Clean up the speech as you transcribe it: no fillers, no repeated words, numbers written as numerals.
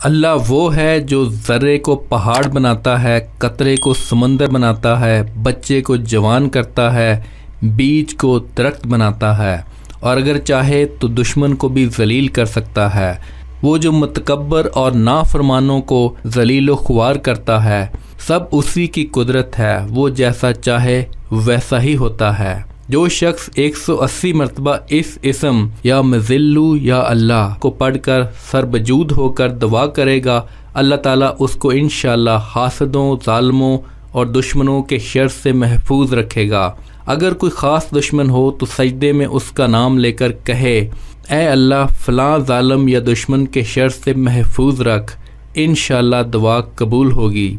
اللہ وہ ہے جو ذرے کو پہاڑ بناتا ہے، قطرے کو سمندر بناتا ہے، بچے کو جوان کرتا ہے، بیج کو درخت بناتا ہے، اور اگر چاہے تو دشمن کو بھی ذلیل کر سکتا ہے۔ وہ جو متکبر اور نافرمانوں کو ذلیل و خوار کرتا ہے، سب اسی کی قدرت ہے، وہ جیسا چاہے ویسا ہی ہوتا ہے۔ جو شخص 180 مرتبہ اس اسم یا مذلو یا اللہ کو پڑھ کر سربجود ہو کر دعا کرے گا، اللہ تعالیٰ اس کو انشاءاللہ حاسدوں، ظالموں اور دشمنوں کے شر سے محفوظ رکھے گا۔ اگر کوئی خاص دشمن ہو تو سجدے میں اس کا نام لے کر کہے، اے اللہ فلاں ظالم یا دشمن کے شر سے محفوظ رکھ، انشاءاللہ دعا قبول ہوگی۔